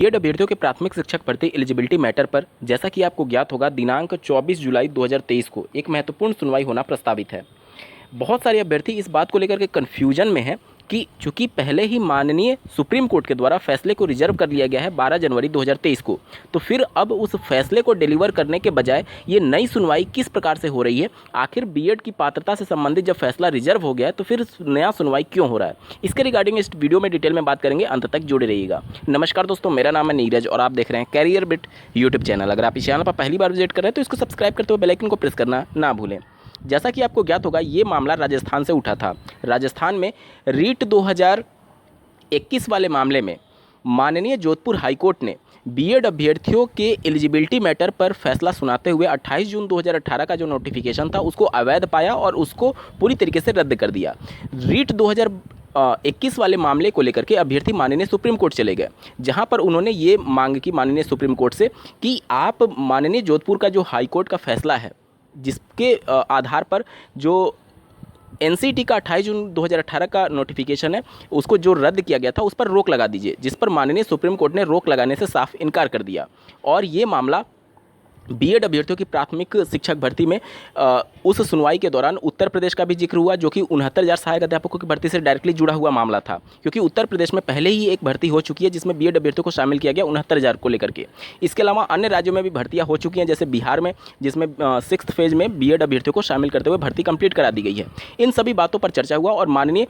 BEd अभ्यर्थियों के प्राथमिक शिक्षक भर्ती एलिजिबिलिटी मैटर पर जैसा कि आपको ज्ञात होगा दिनांक 24 जुलाई 2023 को एक महत्वपूर्ण सुनवाई होना प्रस्तावित है। बहुत सारे अभ्यर्थी इस बात को लेकर के कन्फ्यूजन में हैं कि चूंकि पहले ही माननीय सुप्रीम कोर्ट के द्वारा फैसले को रिजर्व कर लिया गया है 12 जनवरी 2023 को, तो फिर अब उस फैसले को डिलीवर करने के बजाय ये नई सुनवाई किस प्रकार से हो रही है। आखिर बीएड की पात्रता से संबंधित जब फैसला रिजर्व हो गया है तो फिर नया सुनवाई क्यों हो रहा है, इसके रिगार्डिंग इस वीडियो में डिटेल में बात करेंगे। अंत तक जुड़े रहिएगा। नमस्कार दोस्तों, मेरा नाम है नीरज और आप देख रहे हैं कैरियर बिट यूट्यूब चैनल। अगर आप इस चैनल पर पहली बार विजिट कर रहे हैं तो इसको सब्सक्राइब करते हुए बेल आइकन को प्रेस करना ना भूलें। जैसा कि आपको ज्ञात होगा ये मामला राजस्थान से उठा था। राजस्थान में रीट 2021 वाले मामले में माननीय जोधपुर हाईकोर्ट ने बीएड अभ्यर्थियों के एलिजिबिलिटी मैटर पर फैसला सुनाते हुए 28 जून 2018 का जो नोटिफिकेशन था उसको अवैध पाया और उसको पूरी तरीके से रद्द कर दिया। रीट 2021 वाले मामले को लेकर के अभ्यर्थी माननीय सुप्रीम कोर्ट चले गए, जहां पर उन्होंने ये मांग की माननीय सुप्रीम कोर्ट से कि आप माननीय जोधपुर का जो हाईकोर्ट का फैसला है जिसके आधार पर जो एनसीटी का 28 जून 2018 का नोटिफिकेशन है उसको जो रद्द किया गया था उस पर रोक लगा दीजिए, जिस पर माननीय सुप्रीम कोर्ट ने रोक लगाने से साफ इनकार कर दिया। और ये मामला बीएड अभ्यर्थियों की प्राथमिक शिक्षक भर्ती में उस सुनवाई के दौरान उत्तर प्रदेश का भी जिक्र हुआ, जो कि 69,000 सहायक अध्यापकों की भर्ती से डायरेक्टली जुड़ा हुआ मामला था, क्योंकि उत्तर प्रदेश में पहले ही एक भर्ती हो चुकी है जिसमें बीएड अभ्यर्थियों को शामिल किया गया 69,000 को लेकर के। इसके अलावा अन्य राज्यों में भी भर्तियां हो चुकी हैं, जैसे बिहार में, जिसमें 6th फेज में बीएड अभ्यर्थियों को शामिल करते हुए भर्ती कंप्लीट करा दी गई है। इन सभी बातों पर चर्चा हुआ और माननीय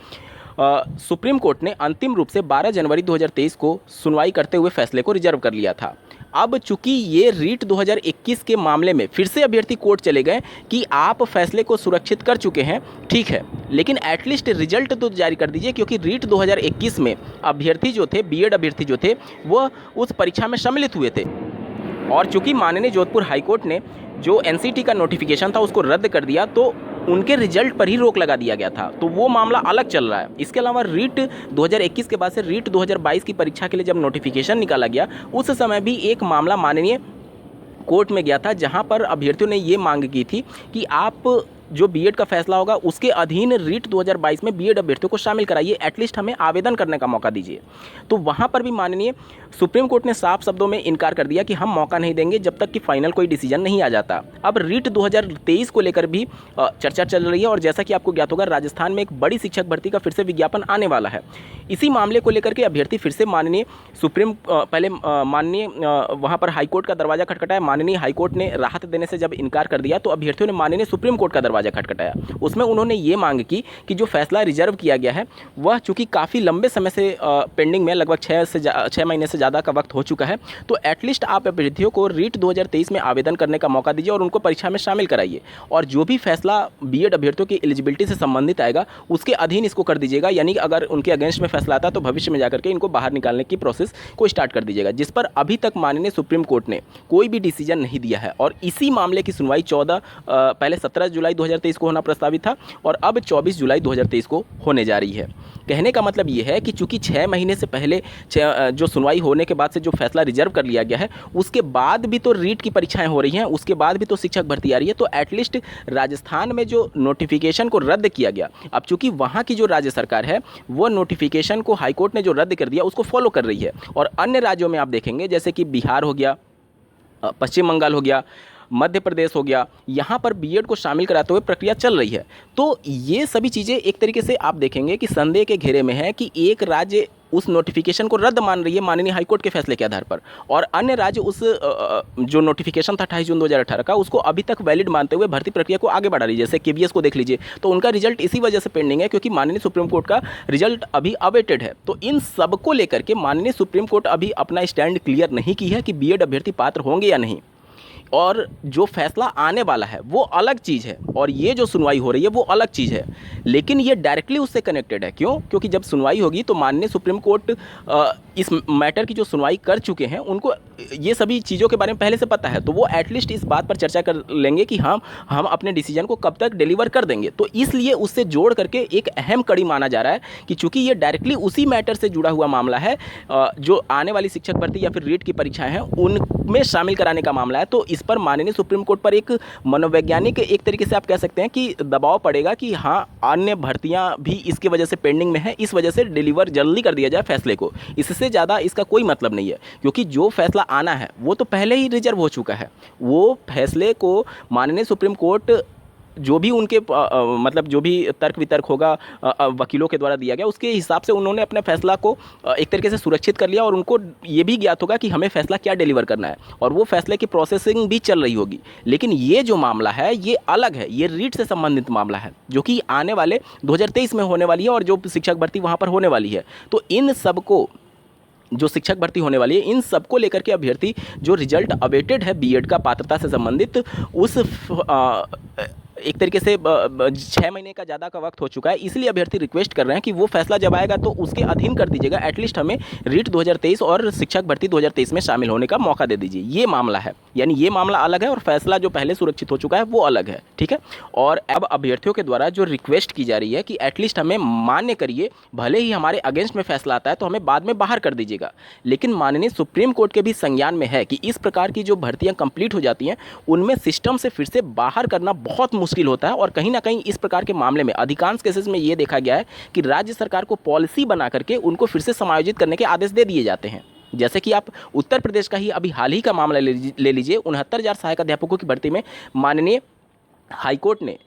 सुप्रीम कोर्ट ने अंतिम रूप से 12 जनवरी 2023 को सुनवाई करते हुए फैसले को रिजर्व कर लिया था। अब चूंकि ये रीट 2021 के मामले में फिर से अभ्यर्थी कोर्ट चले गए कि आप फैसले को सुरक्षित कर चुके हैं, ठीक है, लेकिन एटलीस्ट रिजल्ट तो जारी कर दीजिए, क्योंकि रीट 2021 में अभ्यर्थी जो थे, बीएड अभ्यर्थी जो थे, वह उस परीक्षा में सम्मिलित हुए थे। और चूंकि माननीय जोधपुर हाईकोर्ट ने जो एनसीटी का नोटिफिकेशन था उसको रद्द कर दिया, तो उनके रिजल्ट पर ही रोक लगा दिया गया था, तो वो मामला अलग चल रहा है। इसके अलावा रीट 2021 के बाद से रीट 2022 की परीक्षा के लिए जब नोटिफिकेशन निकाला गया उस समय भी एक मामला माननीय कोर्ट में गया था, जहां पर अभ्यर्थियों ने ये मांग की थी कि आप जो बीएड का फैसला होगा उसके अधीन रीट 2022 में बीएड अभ्यर्थियों को शामिल कराइए, एटलीस्ट हमें आवेदन करने का मौका दीजिए। तो वहाँ पर भी माननीय सुप्रीम कोर्ट ने साफ शब्दों में इनकार कर दिया कि हम मौका नहीं देंगे जब तक कि फाइनल कोई डिसीजन नहीं आ जाता। अब रीट 2023 को लेकर भी चर्चा चल रही है और जैसा कि आपको ज्ञात होगा राजस्थान में एक बड़ी शिक्षक भर्ती का फिर से विज्ञापन आने वाला है। इसी मामले को लेकर के अभ्यर्थी फिर से माननीय सुप्रीम पहले माननीय वहाँ पर हाईकोर्ट का दरवाजा खटखटाया। माननीय हाईकोर्ट ने राहत देने से जब इनकार कर दिया तो अभ्यर्थियों ने माननीय सुप्रीम कोर्ट का दरवाजा खटखटाया। उसमें उन्होंने ये मांग की कि जो फैसला रिजर्व किया गया है वह चूंकि काफ़ी लंबे समय से पेंडिंग में, लगभग 6 महीने से ज़्यादा का वक्त हो चुका है, तो एटलीस्ट आप अभ्यर्थियों को रीट 2023 में आवेदन करने का मौका दीजिए और उनको परीक्षा में शामिल कराइए। और जो भी फैसला बीएड अभ्यर्थियों की एलिजिबिलिटी से संबंधित आएगा उसके अधीन इसको कर दीजिएगा, यानी कि अगर उनके अगेंस्ट में फैसला आता है तो भविष्य में जाकर के इनको बाहर निकालने की प्रोसेस को स्टार्ट कर दीजिएगा, जिस पर अभी तक माननीय सुप्रीम कोर्ट ने कोई भी डिसीजन नहीं दिया है। और इसी मामले की सुनवाई पहले 17 जुलाई 2023 को होना प्रस्तावित था और अब 24 जुलाई 2023 को होने जा रही है। कहने का मतलब ये है कि चूंकि 6 महीने से पहले जो सुनवाई होने के बाद से जो फैसला रिजर्व कर लिया गया है उसके बाद भी तो रीट की परीक्षाएं हो रही हैं, उसके बाद भी तो शिक्षक भर्ती आ रही है, तो एटलीस्ट राजस्थान में जो नोटिफिकेशन को रद्द किया गया, अब चूंकि वहाँ की जो राज्य सरकार है वो नोटिफिकेशन को हाईकोर्ट ने जो रद्द कर दिया उसको फॉलो कर रही है। और अन्य राज्यों में आप देखेंगे जैसे कि बिहार हो गया, पश्चिम बंगाल हो गया, मध्य प्रदेश हो गया, यहाँ पर बीएड को शामिल कराते हुए प्रक्रिया चल रही है। तो ये सभी चीज़ें एक तरीके से आप देखेंगे कि संदेह के घेरे में है कि एक राज्य उस नोटिफिकेशन को रद्द मान रही है माननीय हाईकोर्ट के फैसले के आधार पर, और अन्य राज्य उस जो नोटिफिकेशन था 28 जून 2018 का उसको अभी तक वैलिड मानते हुए भर्ती प्रक्रिया को आगे बढ़ा रही है। जैसे केवीएस को देख लीजिए, तो उनका रिजल्ट इसी वजह से पेंडिंग है क्योंकि माननीय सुप्रीम कोर्ट का रिजल्ट अभी अवेटेड है। तो इन सब को लेकर के माननीय सुप्रीम कोर्ट अभी अपना स्टैंड क्लियर नहीं की है कि बीएड अभ्यर्थी पात्र होंगे या नहीं, और जो फैसला आने वाला है वो अलग चीज़ है और ये जो सुनवाई हो रही है वो अलग चीज़ है। लेकिन ये डायरेक्टली उससे कनेक्टेड है। क्यों? क्योंकि जब सुनवाई होगी तो माननीय सुप्रीम कोर्ट इस मैटर की जो सुनवाई कर चुके हैं उनको ये सभी चीज़ों के बारे में पहले से पता है, तो वो एटलीस्ट इस बात पर चर्चा कर लेंगे कि हम अपने डिसीजन को कब तक डिलीवर कर देंगे। तो इसलिए उससे जोड़ करके एक अहम कड़ी माना जा रहा है कि चूंकि ये डायरेक्टली उसी मैटर से जुड़ा हुआ मामला है जो आने वाली शिक्षक भर्ती या फिर रीट की परीक्षाएं हैं उनमें शामिल कराने का मामला है, तो तो इस पर माननीय सुप्रीम कोर्ट पर एक मनोवैज्ञानिक एक तरीके से आप कह सकते हैं कि दबाव पड़ेगा कि हाँ, अन्य भर्तियां भी इसकी वजह से पेंडिंग में है, इस वजह से डिलीवर जल्दी कर दिया जाए फैसले को। इससे ज़्यादा इसका कोई मतलब नहीं है, क्योंकि जो फैसला आना है वो तो पहले ही रिजर्व हो चुका है। वो फैसले को माननीय सुप्रीम कोर्ट जो भी उनके मतलब जो भी तर्क वितर्क होगा वकीलों के द्वारा दिया गया, उसके हिसाब से उन्होंने अपने फैसला को एक तरीके से सुरक्षित कर लिया, और उनको ये भी ज्ञात होगा कि हमें फैसला क्या डिलीवर करना है, और वो फैसले की प्रोसेसिंग भी चल रही होगी। लेकिन ये जो मामला है ये अलग है, ये रीट से संबंधित मामला है, जो कि आने वाले 2023 में होने वाली है, और जो शिक्षक भर्ती वहाँ पर होने वाली है। तो इन सबको, जो शिक्षक भर्ती होने वाली है, इन सबको लेकर के अभ्यर्थी जो रिजल्ट अवेटेड है बीएड का पात्रता से संबंधित, उस एक तरीके से 6 महीने का ज़्यादा का वक्त हो चुका है, इसलिए अभ्यर्थी रिक्वेस्ट कर रहे हैं कि वो फैसला जब आएगा तो उसके अधीन कर दीजिएगा, एटलीस्ट हमें रीट 2023 और शिक्षक भर्ती 2023 में शामिल होने का मौका दे दीजिए। ये मामला है, यानी ये मामला अलग है और फैसला जो पहले सुरक्षित हो चुका है वो अलग है, ठीक है। और अब अभ्यर्थियों के द्वारा जो रिक्वेस्ट की जा रही है कि एटलीस्ट हमें मान्य करिए, भले ही हमारे अगेंस्ट में फैसला आता है तो हमें बाद में बाहर कर दीजिएगा। लेकिन माननीय सुप्रीम कोर्ट के भी संज्ञान में है कि इस प्रकार की जो भर्तियाँ कंप्लीट हो जाती हैं उनमें सिस्टम से फिर से बाहर करना बहुत मुश्किल होता है, और कहीं ना कहीं इस प्रकार के मामले में अधिकांश केसेस में ये देखा गया है कि राज्य सरकार को पॉलिसी बना करके उनको फिर से समायोजित करने के आदेश दे दिए जाते हैं। जैसे कि आप उत्तर प्रदेश का ही अभी हाल ही का मामला ले लीजिए। 69,000 सहायक अध्यापकों की भर्ती में माननीय हाईकोर्ट ने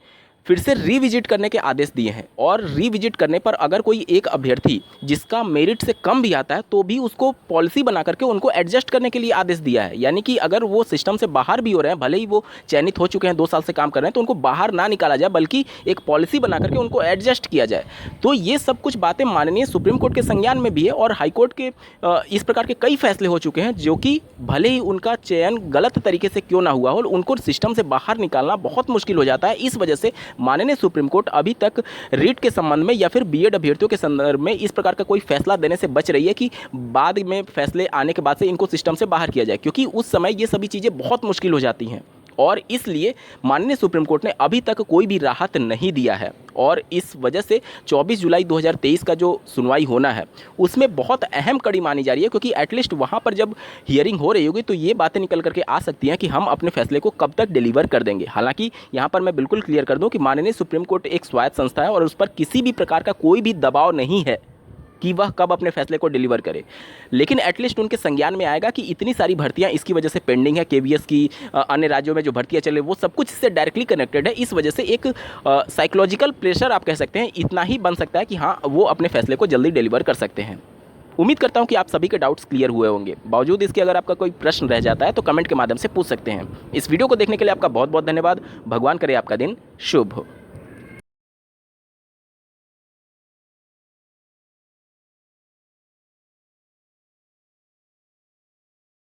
फिर से रिविजिट करने के आदेश दिए हैं, और रिविजिट करने पर अगर कोई एक अभ्यर्थी जिसका मेरिट से कम भी आता है तो भी उसको पॉलिसी बना करके उनको एडजस्ट करने के लिए आदेश दिया है। यानी कि अगर वो सिस्टम से बाहर भी हो रहे हैं, भले ही वो चयनित हो चुके हैं, 2 साल से काम कर रहे हैं, तो उनको बाहर ना निकाला जाए, बल्कि एक पॉलिसी बना करके उनको एडजस्ट किया जाए। तो ये सब कुछ बातें माननीय सुप्रीम कोर्ट के संज्ञान में भी है, और हाईकोर्ट के इस प्रकार के कई फैसले हो चुके हैं, जो कि भले ही उनका चयन गलत तरीके से क्यों ना हुआ हो, उनको सिस्टम से बाहर निकालना बहुत मुश्किल हो जाता है। इस वजह से माननीय सुप्रीम कोर्ट अभी तक रीट के संबंध में या फिर बीएड अभ्यर्थियों के संदर्भ में इस प्रकार का कोई फैसला देने से बच रही है कि बाद में फैसले आने के बाद से इनको सिस्टम से बाहर किया जाए, क्योंकि उस समय ये सभी चीज़ें बहुत मुश्किल हो जाती हैं, और इसलिए माननीय सुप्रीम कोर्ट ने अभी तक कोई भी राहत नहीं दिया है। और इस वजह से 24 जुलाई 2023 का जो सुनवाई होना है उसमें बहुत अहम कड़ी मानी जा रही है, क्योंकि एटलीस्ट वहाँ पर जब हियरिंग हो रही होगी तो ये बातें निकल करके आ सकती हैं कि हम अपने फैसले को कब तक डिलीवर कर देंगे। हालांकि यहाँ पर मैं बिल्कुल क्लियर कर दूँ कि माननीय सुप्रीम कोर्ट एक स्वायत्त संस्था है, और उस पर किसी भी प्रकार का कोई भी दबाव नहीं है कि वह कब अपने फैसले को डिलीवर करे। लेकिन एटलीस्ट उनके संज्ञान में आएगा कि इतनी सारी भर्तियां इसकी वजह से पेंडिंग है, केवीएस की, अन्य राज्यों में जो भर्तियां चल रही वो सब कुछ इससे डायरेक्टली कनेक्टेड है। इस वजह से एक साइकोलॉजिकल प्रेशर आप कह सकते हैं, इतना ही बन सकता है कि हाँ, वो अपने फैसले को जल्दी डिलीवर कर सकते हैं। उम्मीद करता हूं कि आप सभी के डाउट्स क्लियर हुए होंगे। बावजूद इसके अगर आपका कोई प्रश्न रह जाता है तो कमेंट के माध्यम से पूछ सकते हैं। इस वीडियो को देखने के लिए आपका बहुत बहुत धन्यवाद। भगवान करे आपका दिन शुभ हो।